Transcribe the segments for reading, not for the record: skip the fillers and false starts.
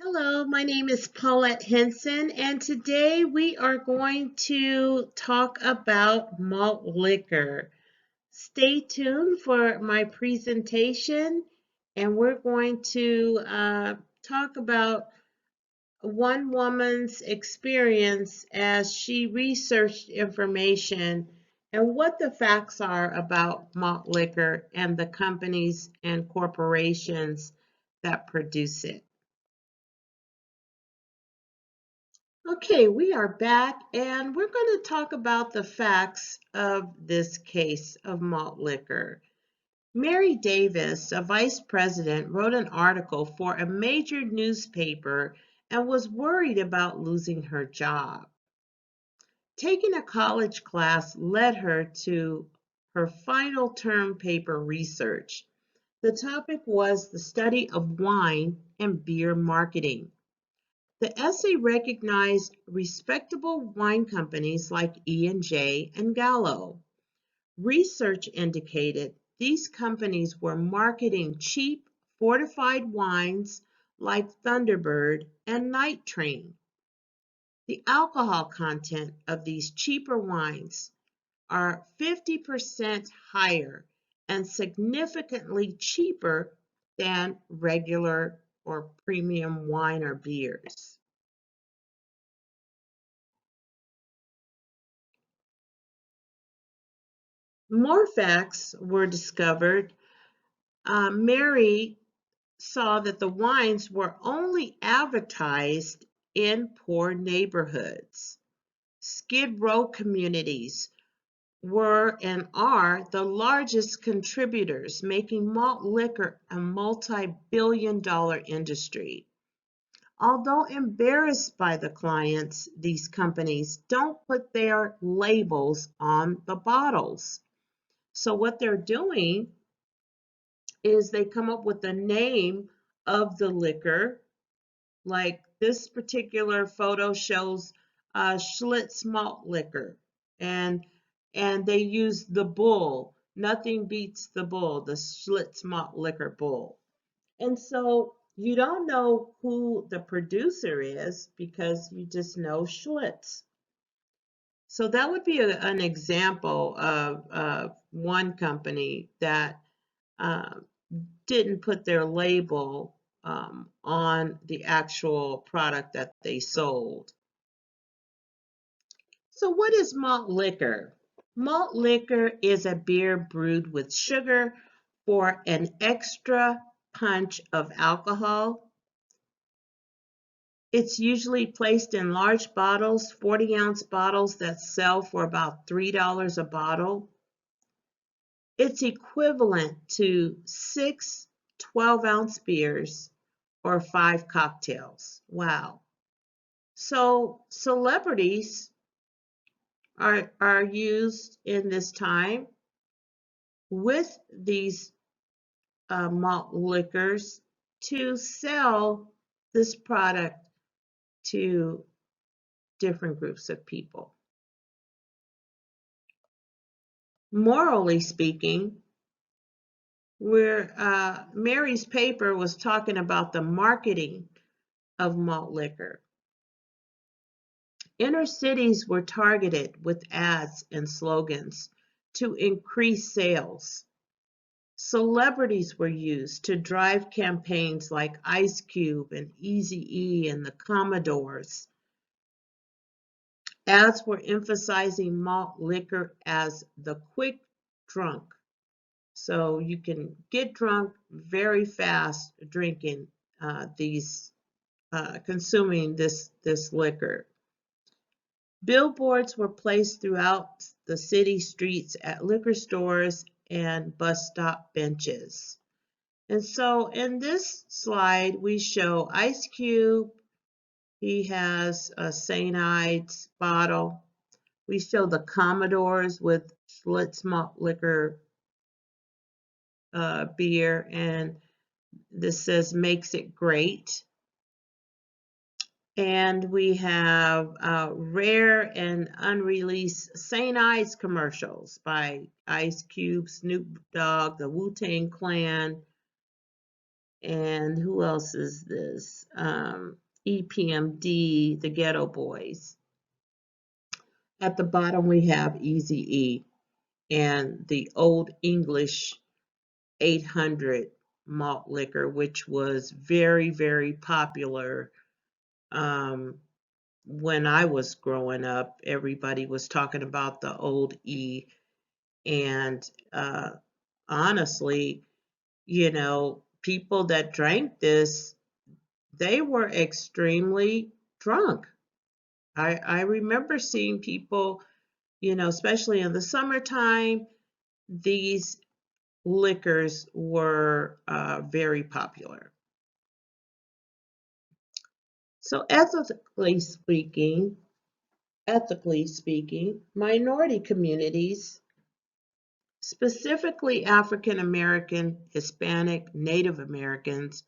Hello, my name is Paulette Henson, and today we are going to talk about malt liquor. Stay tuned for my presentation, and we're going to talk about one woman's experience as she researched information and what the facts are about malt liquor and the companies and corporations that produce it. Okay, we are back and we're going to talk about the facts of this case of malt liquor. Mary Davis, a vice president, wrote an article for a major newspaper and was worried about losing her job. Taking a college class led her to her final term paper research. The topic was the study of wine and beer marketing. The essay recognized respectable wine companies like E&J and Gallo. Research indicated these companies were marketing cheap, fortified wines like Thunderbird and Night Train. The alcohol content of these cheaper wines are 50% higher and significantly cheaper than regular or premium wine or beers. More facts were discovered. Mary saw that the wines were only advertised in poor neighborhoods. Skid Row communities were and are the largest contributors, making malt liquor a multi-billion-dollar industry. Although embarrassed by the clients, these companies don't put their labels on the bottles. So what they're doing is they come up with the name of the liquor. Like this particular photo shows Schlitz malt liquor, and they use the bull. Nothing beats the bull, the Schlitz malt liquor bull. And so you don't know who the producer is because you just know Schlitz. So that would be an example of one company that uh, didn't put their label on the actual product that they sold. So what is malt liquor? Malt liquor is a beer brewed with sugar for an extra punch of alcohol. It's usually placed in large bottles, 40-ounce bottles that sell for about $3 a bottle. It's equivalent to 6 12-ounce beers or 5 cocktails. Wow. So celebrities are used in this time with these malt liquors to sell this product to different groups of people. Morally speaking, where Mary's paper was talking about the marketing of malt liquor. Inner cities were targeted with ads and slogans to increase sales. Celebrities were used to drive campaigns like Ice Cube and Eazy-E and the Commodores. Ads were emphasizing malt liquor as the quick drunk. So you can get drunk very fast drinking consuming this liquor. Billboards were placed throughout the city streets at liquor stores and bus stop benches. And so in this slide, we show Ice Cube. He has a St. Ides bottle. We show the Commodores with Schlitz malt liquor beer, and this says makes it great. And we have rare and unreleased St. Ides commercials by Ice Cube, Snoop Dogg, the Wu-Tang Clan, And who else is this? EPMD, the Ghetto Boys. At the bottom, we have Easy E and the Old English 800 malt liquor, which was very, very popular when I was growing up. Everybody was talking about the Old E, and honestly, people that drank this, they were extremely drunk. I remember seeing people, especially in the summertime, these liquors were very popular. So ethically speaking, minority communities, specifically African American, Hispanic, Native Americans,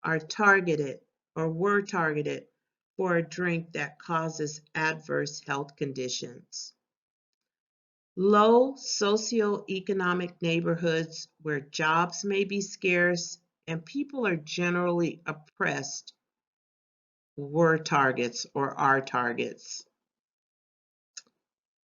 are targeted or were targeted for a drink that causes adverse health conditions. Low socioeconomic neighborhoods where jobs may be scarce and people are generally oppressed were targets or are targets.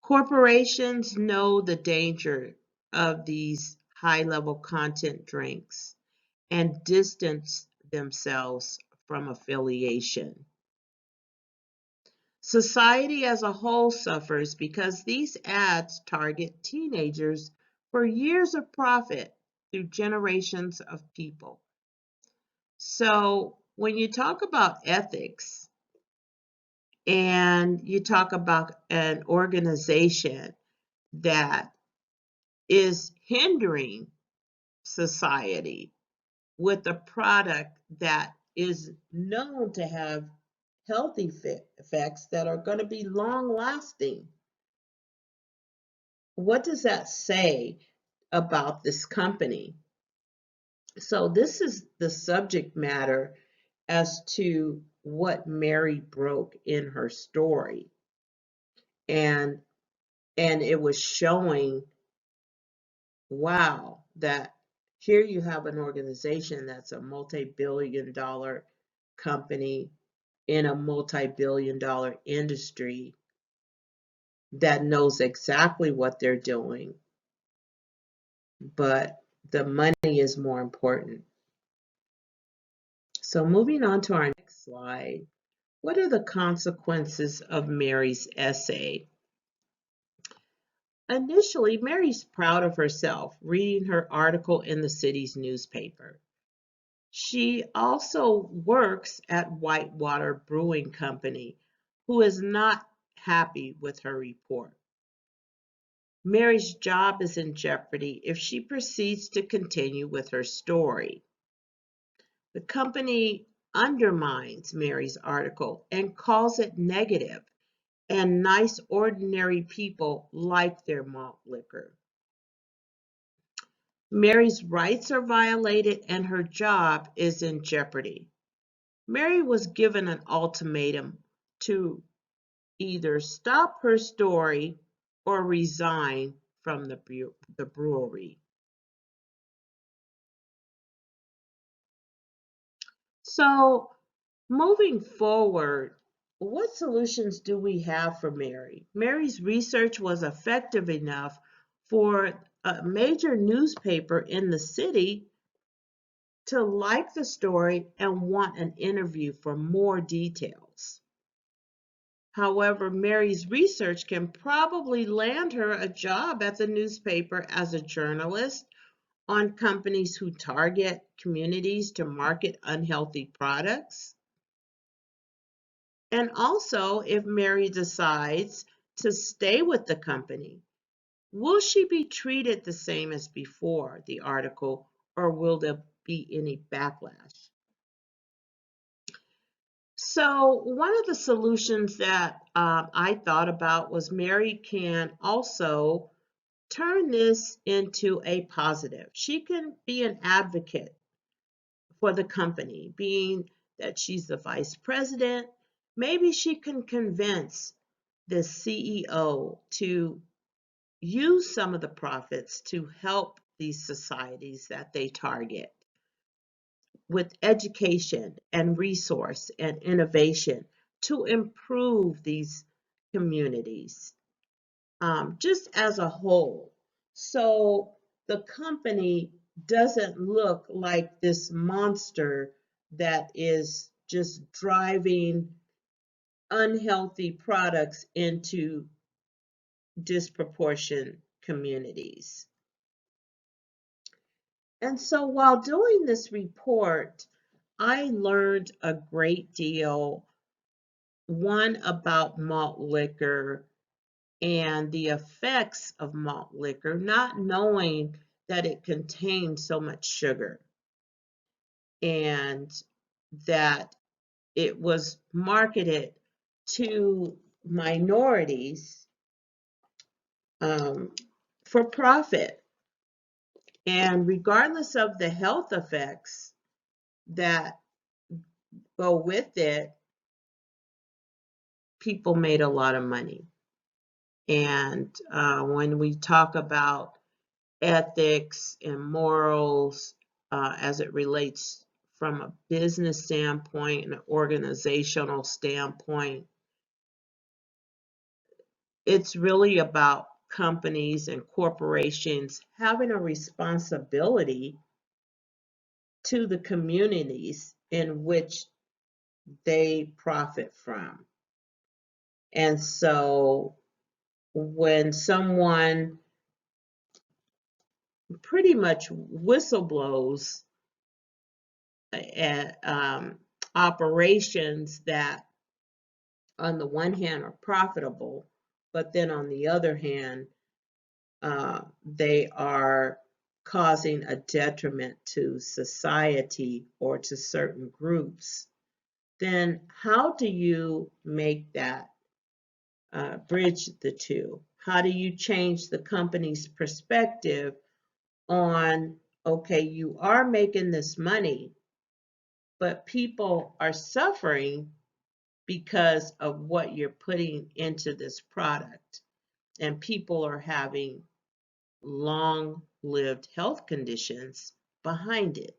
Corporations know the danger of these high-level content drinks and distance themselves from affiliation. Society as a whole suffers because these ads target teenagers for years of profit through generations of people. So when you talk about ethics and you talk about an organization that is hindering society with a product that is known to have healthy effects that are going to be long lasting, what does that say about this company? So this is the subject matter as to what Mary broke in her story. And it was showing, wow, that here you have an organization that's a multi-billion-dollar company in a multi-billion-dollar industry that knows exactly what they're doing, but the money is more important. So moving on to our next slide, what are the consequences of Mary's essay? Initially, Mary's proud of herself, reading her article in the city's newspaper. She also works at Whitewater Brewing Company, who is not happy with her report. Mary's job is in jeopardy if she proceeds to continue with her story. The company undermines Mary's article and calls it negative, and nice, ordinary people like their malt liquor. Mary's rights are violated and her job is in jeopardy. Mary was given an ultimatum to either stop her story or resign from the brewery. So, moving forward, what solutions do we have for Mary? Mary's research was effective enough for a major newspaper in the city to like the story and want an interview for more details. However, Mary's research can probably land her a job at the newspaper as a journalist on companies who target communities to market unhealthy products. And also, if Mary decides to stay with the company, will she be treated the same as before the article, or will there be any backlash? So one of the solutions that I thought about was Mary can also turn this into a positive. She can be an advocate for the company, being that she's the vice president. Maybe she can convince the CEO to use some of the profits to help these societies that they target. with education and resource and innovation to improve these communities, just as a whole. So the company doesn't look like this monster that is just driving unhealthy products into disproportionate communities. And so while doing this report, I learned a great deal, one about malt liquor and the effects of malt liquor, not knowing that it contained so much sugar and that it was marketed to minorities um, for profit. And regardless of the health effects that go with it, people made a lot of money. And when we talk about ethics and morals as it relates from a business standpoint and an organizational standpoint, it's really about companies and corporations having a responsibility to the communities in which they profit from. And so when someone pretty much whistleblows at operations that on the one hand are profitable, but then on the other hand, they are causing a detriment to society or to certain groups, then how do you make that bridge the two? How do you change the company's perspective on, okay, you are making this money, but people are suffering because of what you're putting into this product, and people are having long-lived health conditions behind it.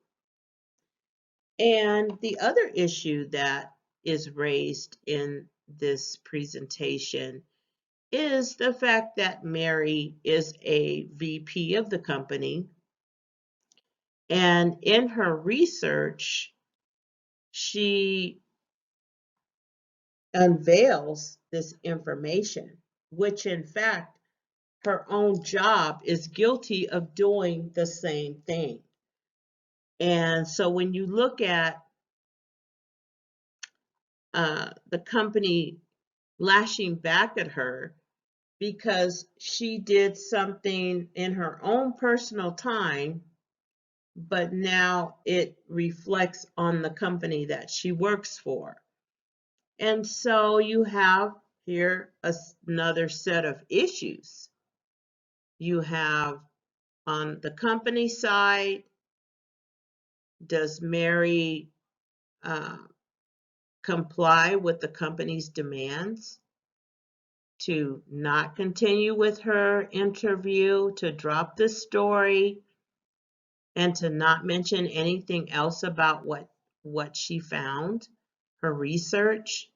And the other issue that is raised in this presentation is the fact that Mary is a VP of the company, and in her research, she unveils this information, which in fact her own job is guilty of doing the same thing. And so when you look at the company lashing back at her because she did something in her own personal time, but now it reflects on the company that she works for. And so you have here another set of issues. You have on the company side, does Mary comply with the company's demands to not continue with her interview, to drop the story, and to not mention anything else about what she found, her research?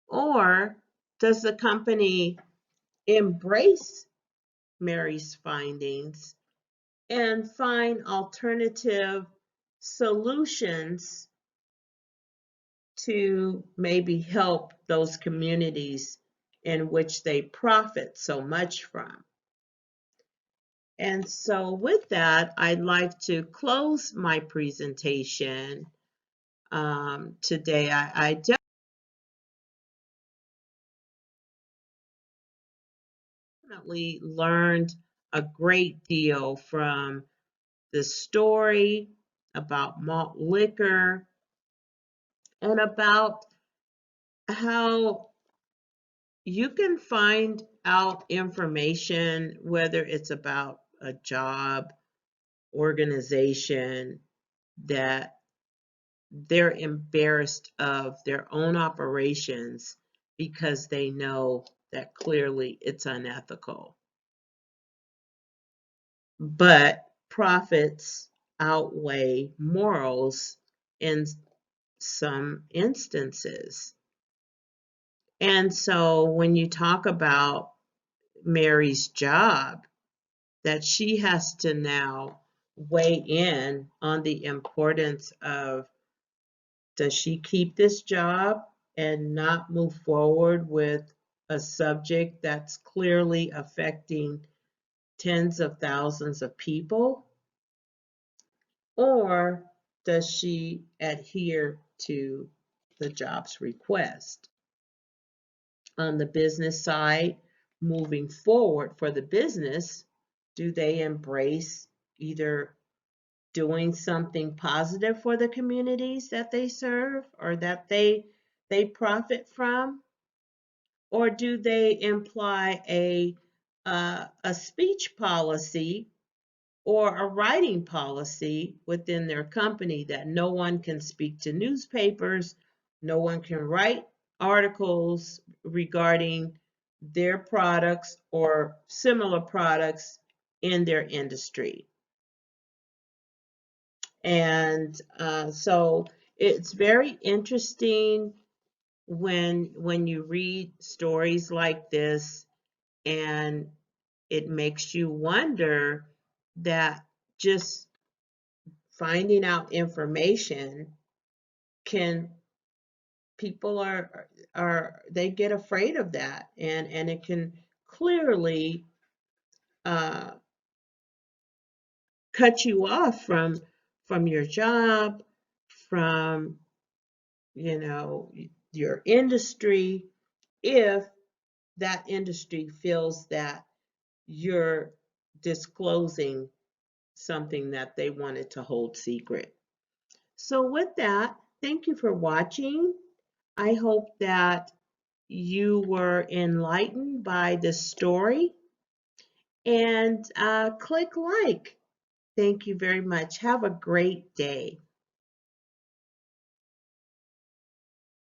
Or does the company embrace Mary's findings and find alternative solutions to maybe help those communities in which they profit so much from? And so with that, I'd like to close my presentation today. I definitely learned a great deal from the story about malt liquor and about how you can find out information, whether it's about a job, organization, that they're embarrassed of their own operations because they know that clearly it's unethical. But profits outweigh morals in some instances. And so when you talk about Mary's job, that she has to now weigh in on the importance of, does she keep this job and not move forward with a subject that's clearly affecting tens of thousands of people? Or does she adhere to the job's request? On the business side, moving forward for the business, do they embrace either doing something positive for the communities that they serve or that they profit from? Or do they imply a speech policy or a writing policy within their company that no one can speak to newspapers, no one can write articles regarding their products or similar products in their industry? And so it's very interesting when you read stories like this, and it makes you wonder that just finding out information can, people are they get afraid of that, and it can clearly uh, cut you off from your job, from, you know, your industry, if that industry feels that you're disclosing something that they wanted to hold secret. So with that, thank you for watching. I hope that you were enlightened by this story, and click like. Thank you very much. Have a great day.